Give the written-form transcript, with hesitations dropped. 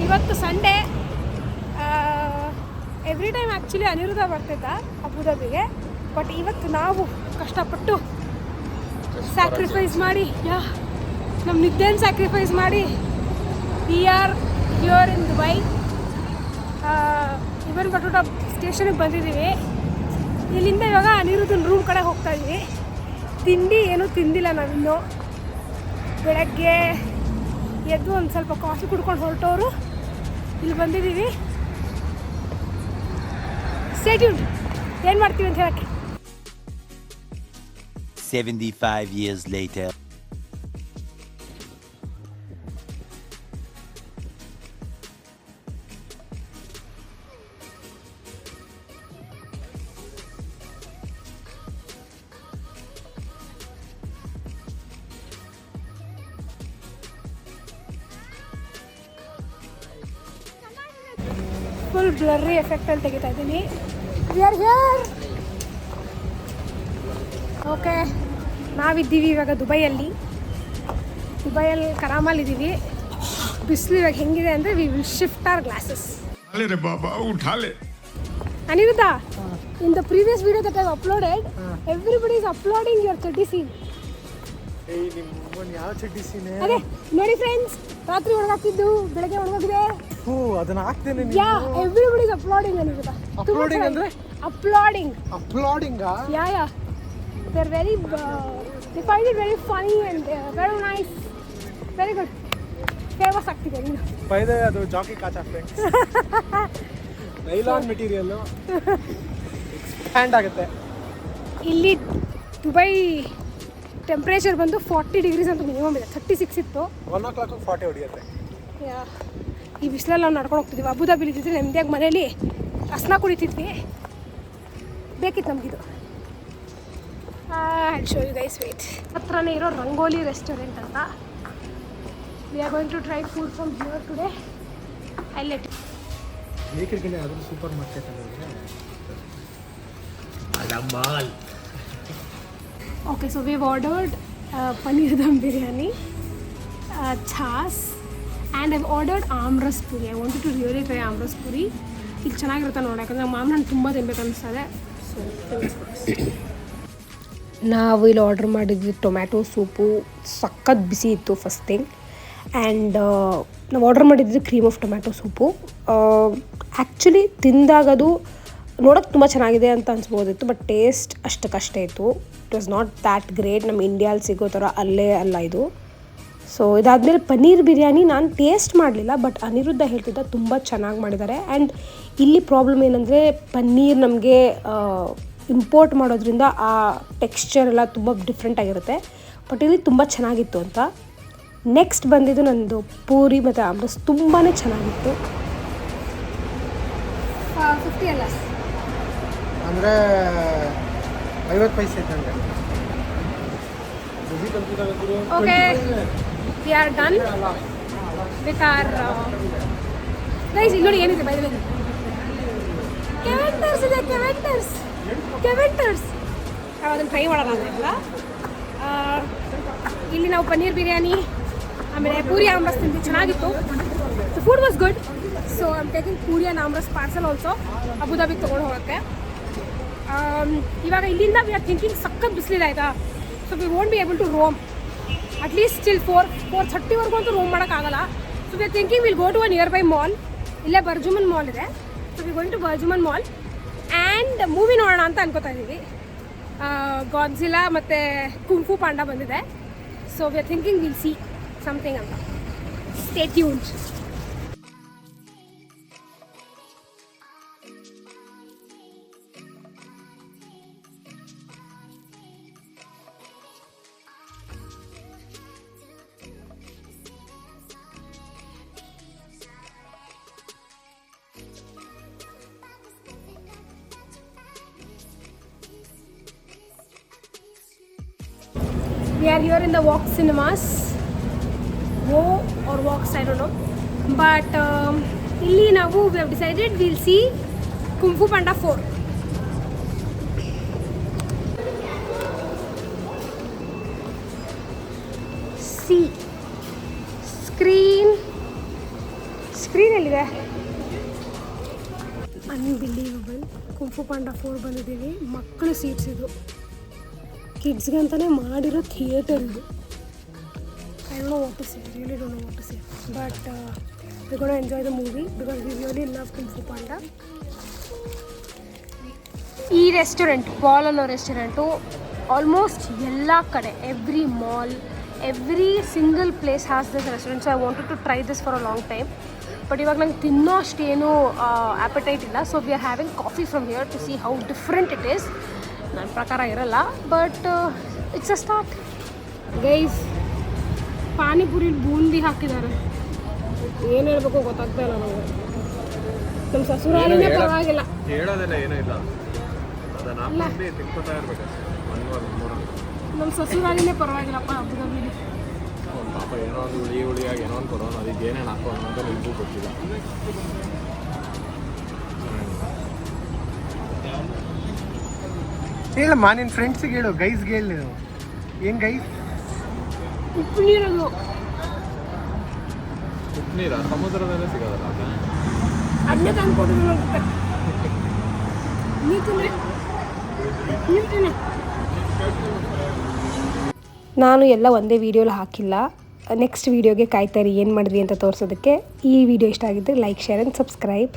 ಇವತ್ತು Sunday. Every time actually Aniruddha ಬರ್ತಿದ್ದ ಅಬುದಾಬಿಗೆ, ಬಟ್ ಇವತ್ತು ನಾವು ಕಷ್ಟಪಟ್ಟು ಸ್ಯಾಕ್ರಿಫೈಸ್ ಮಾಡಿ ನಮ್ಮ ನಿದ್ದೆನ ಸ್ಯಾಕ್ರಿಫೈಸ್ ಮಾಡಿ we are here in Dubai. Ibn Battuta ಸ್ಟೇಷನ್ಗೆ ಬಂದಿದ್ದೀವಿ. ಇಲ್ಲಿಂದ ಇವಾಗ ಅನಿರುದ್ಧನ ರೂಮ್ ಕಡೆ ಹೋಗ್ತಾ ಇದ್ವಿ. ತಿಂಡಿ ಏನೂ ತಿಂದಿಲ್ಲ ನಾವಿನ್ನೂ. ಬೆಳಗ್ಗೆ ಎದ್ದು ಒಂದು ಸ್ವಲ್ಪ ಕಾಫಿ ಕುಡ್ಕೊಂಡು ಹೊರಟವರು ಇಲ್ಲಿ ಬಂದಿದ್ದೀವಿ. ಸ್ಟೇ ಟ್ಯೂನ್ಡ್, ಏನು ಮಾಡ್ತೀವಿ ಅಂತ ಹೇಳಕ್ಕೆ. 75 years later. ಫುಲ್ ಬ್ಲರ್ರಿ ಎಫೆಕ್ಟಲ್ಲಿ ತೆಗಿತಾ ಇದ್ದೀನಿ. V are here. ಓಕೆ, ನಾವಿದ್ದೀವಿ ಇವಾಗ ದುಬೈಯಲ್ಲಿ ಕರಾಮಲ್ಲಿದ್ದೀವಿ. ಬಿಸಿಲು ಇವಾಗ ಹೆಂಗಿದೆ ಅಂದರೆ we will shift our glasses. Aniruddha, in the previous video that I have uploaded, everybody is uploading your chaddi scene. ಅದೇ ನೋಡಿ ಫ್ರೆಂಡ್ಸ್, ರಾತ್ರಿ ಒಣಗಾಕಿದ್ದು ಬೆಳಗ್ಗೆ ಒಣಗೋಗಿದೆ. ಅದನ್ನ ಹಾಕ್ತೇನೆ. Everybody is uploading Aniruddha. Uploading ಅಂದ್ರೆ uploading ya they are very they find it very funny and very nice, very good. Famous ಆಗ್ತಿದೆ ನೀನು. ಬೈದೆ ಅದು ಜಾಕಿ ಕಾಚಾ ಫ್ರೆಂಡ್ಸ್. ನೈಲಾನ್ ಮೆಟೀರಿಯಲ್ ಎಕ್ಸ್ಪ್ಯಾಂಡ್ ಆಗುತ್ತೆ. ಇಲ್ಲಿ ದುಬೈ ಟೆಂಪ್ರೇಚರ್ ಬಂದು 40 ಡಿಗ್ರೀಸ್ ಅಂತ ಮಿನಿಮಮ್ ಇದೆ. 36 ಇತ್ತು. 1 o'clock 40 ಹೊಡಿಯುತ್ತೆ. ಈ ಬಿಸಿಲಲ್ಲಿ ನಾವು ನಡ್ಕೊಂಡು ಹೋಗ್ತಿದ್ವಿ. ಅಬುದಾಬಿಲಿ ಇದ್ದಿದ್ರೆ ನೆಮ್ಮದಿಯಾಗಿ ಮನೇಲಿ ಹಸ್ನ ಕುಡಿತಿದ್ವಿ. ಬೇಕಿತ್ತು ನಮಗಿದು. I'll show you guys, wait. ಹತ್ರನೇ ಇರೋ ರಂಗೋಲಿ ರೆಸ್ಟೋರೆಂಟ್ ಅಂತ. We are going to try food from here today. I'll let you. ಬೇಕರಿಗಿನ ಅದು ಸೂಪರ್ ಮಾರ್ಕೆಟ್ ಅಲ್ಲ mall. Okay, so we've ordered paneer dum biryani, chas, and I've ordered amras puri. I wanted to really try amras puri. ಇದು ಚೆನ್ನಾಗಿರುತ್ತೆ ನೋಡಿ, ಯಾಕಂದರೆ ma'am ನಾನು ತುಂಬ ತಿನ್ಬೇಕು ಅನಿಸ್ತದೆ. ಸೊ ನಾವು ಇಲ್ಲಿ ಆರ್ಡ್ರ್ ಮಾಡಿದ್ವಿ ಟೊಮ್ಯಾಟೊ ಸೂಪು. ಸಖತ್ ಬಿಸಿ ಇತ್ತು ಫಸ್ಟ್ ಥಿಂಗ್. ಆ್ಯಂಡ್ ನಾವು ಆರ್ಡ್ರ್ ಮಾಡಿದ್ವಿ cream of tomato soup. Actually ತಿಂದಾಗದು ನೋಡೋಕ್ಕೆ ತುಂಬ ಚೆನ್ನಾಗಿದೆ ಅಂತ ಅನ್ಸ್ಬೋದಿತ್ತು, ಬಟ್ ಟೇಸ್ಟ್ ಅಷ್ಟಕ್ಕಷ್ಟೇ ಇತ್ತು. It was not that great. ನಮ್ಮ ಇಂಡಿಯಾಲ್ಲಿ ಸಿಗೋ ಥರ ಅಲ್ಲೇ ಅಲ್ಲ ಇದು. ಸೊ ಇದಾದಮೇಲೆ ಪನ್ನೀರ್ ಬಿರಿಯಾನಿ ನಾನು ಟೇಸ್ಟ್ ಮಾಡಲಿಲ್ಲ, ಬಟ್ ಅನಿರುದ್ಧ ಹೇಳ್ತಿದ್ದ ತುಂಬ ಚೆನ್ನಾಗಿ ಮಾಡಿದ್ದಾರೆ. ಆ್ಯಂಡ್ ಇಲ್ಲಿ ಪ್ರಾಬ್ಲಮ್ ಏನಂದರೆ ಪನ್ನೀರ್ ನಮಗೆ ಇಂಪೋರ್ಟ್ ಮಾಡೋದ್ರಿಂದ ಆ ಟೆಕ್ಸ್ಚರ್ ಎಲ್ಲ ತುಂಬ ಡಿಫ್ರೆಂಟ್ ಆಗಿರುತ್ತೆ. ಬಟ್ ಇಲ್ಲಿ ತುಂಬ ಚೆನ್ನಾಗಿತ್ತು ಅಂತ. ನೆಕ್ಸ್ಟ್ ಬಂದಿದ್ದು ನನ್ನದು ಪೂರಿ ಮತ್ತು ಆಮ್ರಸ್ ತುಂಬಾ ಚೆನ್ನಾಗಿತ್ತು. 50 ಅಲ್ಲ ಅಂದರೆ 50 ಪೈಸೆ ಇದ್ದಂಗೆ. Okay, we are done with our guys. ಇಲ್ಲಿ ನೋಡಿ ಏನಿದೆ ಬೈ ದ ವೇ, ಕೆವೆಂಟರ್ಸ್ ಇದೆ. ಕೆವೆಂಟರ್ಸ್ ನಾವು ಅದನ್ನು ಟ್ರೈ ಮಾಡೋಣ ಅಂತ. ಇಲ್ಲಿ ನಾವು ಪನ್ನೀರ್ ಬಿರಿಯಾನಿ ಆಮೇಲೆ ಪೂರಿ ಆಮ್ರಸ್ ತಿಂದು ಚೆನ್ನಾಗಿತ್ತು. The food was good. So I am taking puri and aamras parcel also ಅಬುದಾಬಿಗೆ ತೊಗೊಂಡು ಹೋಗೋಕ್ಕೆ. ಇವಾಗ ಇಲ್ಲಿಂದ ವಿ ಆರ್ ಥಿಂಕಿಂಗ್ ಸಖತ್ ಬಿಸಿಲಿದೆ ಆಯಿತಾ. So we won't be able to roam at least still 4:30ವರೆಗೂ ಅಂತೂ ರೋಮ್ ಮಾಡೋಕ್ಕಾಗಲ್ಲ. So we are thinking will go to a nearby mall. ಇಲ್ಲೇ ಬರ್ಜುಮನ್ ಮಾಲ್ ಇದೆ. So we going to BurJuman mall and movie ನೋಡೋಣ ಅಂತ ಅನ್ಕೋತಾ ಇದ್ದೀವಿ. Godzilla ಮತ್ತು ಕುಂಫು ಪಾಂಡ ಬಂದಿದೆ. So we are thinking will see something ಅಂತ. Stay tuned. We are here in the Walk Cinemas. Wo or Walks, I don't know. But ಇಲ್ಲಿ ನಾವು we have decided we'll see Kung Fu Panda 4. See. Screen ಎಲ್ಲಿದೆ? Unbelievable. Kung fu ಪಾಂಡ 4 ಬಂದಿದ್ದೀವಿ. ಮಕ್ಕಳು seats ಇದು. ಕಿಡ್ಸ್ಗಂತಲೇ ಮಾಡಿರೋ theatre ಇದು. I don't know what to say. I really don't know what to say. But we're going to enjoy the movie because we really love Kung Fu Panda. ಈ restaurant bowl ಅನ್ನೋ restaurant almost ಎಲ್ಲ ಕಡೆ every mall every single place has this restaurant. So I wanted to try this for a long time. But ಇವಾಗ ನಂಗೆ ತಿನ್ನೋ ಅಷ್ಟೇನು appetite ಇಲ್ಲ. So we are having coffee from here to see how different it is. ನನ್ನ ಪ್ರಕಾರ ಇರಲ್ಲ, but it's a start. Guys, panipuri boondi ಹಾಕಿದ್ದಾರೆ. ಏನು ಹೇಳ್ಬೇಕು ಗೊತ್ತಾಗ್ತಾ ಇಲ್ಲ ನಾವು. ನಮ್ಮ ಸಸುರಾಲಿನೇ ಪರವಾಗಿಲ್ಲ. ಹೇಳೋದೆಲ್ಲ ಏನೂ ಇಲ್ಲ, ಅದನ್ನ ತಿಳ್ಕೊತಾ ಇರ್ಬೇಕು. ನಮ್ಮ ಸಸುರಾಲಿನೇ ಪರವಾಗಿಲ್ಲಪ್ಪ ಹಬ್ಬದಲ್ಲಿ. ಪಾಪ ಏನೋ ಒಂದು ಹುಳಿಯಾಗಿ ಏನೋ ಒಂದು ಕೊಡೋನು, ಅದಕ್ಕೆ ಏನೇನು ಹಾಕೋಣ ಅಂತ ನಿಮಗೂ ಗೊತ್ತಿಲ್ಲ. ಹೇಳಮ್ಮ ನಿನ್ನ ಫ್ರೆಂಡ್ಸಿಗೆ ಹೇಳು, ಗೈಸ್ಗೆ ಹೇಳಿ ನೀನು. ಏನು ಗೈಸ್? ಉಪ್ಪು ನೀರದು. ಉಪ್ಪು ನೀರ ಸಮುದ್ರದಲ್ಲೇ ಸಿಗೋದಲ್ಲ. ಅದನ್ನೇ ತಂದು ಕೊಟ್ಟಿದ್ರು. ನಾನು ಎಲ್ಲ ಒಂದೇ ವೀಡಿಯೋಲಿ ಹಾಕಿಲ್ಲ. ನೆಕ್ಸ್ಟ್ ವೀಡಿಯೋಗೆ ಕಾಯ್ತಾಯಿರಿ ಏನು ಮಾಡಿದ್ರಿ ಅಂತ ತೋರಿಸೋದಕ್ಕೆ. ಈ ವಿಡಿಯೋ ಇಷ್ಟ ಆಗಿದ್ದರೆ ಲೈಕ್, ಶೇರ್ ಆ್ಯಂಡ್ ಸಬ್ಸ್ಕ್ರೈಬ್.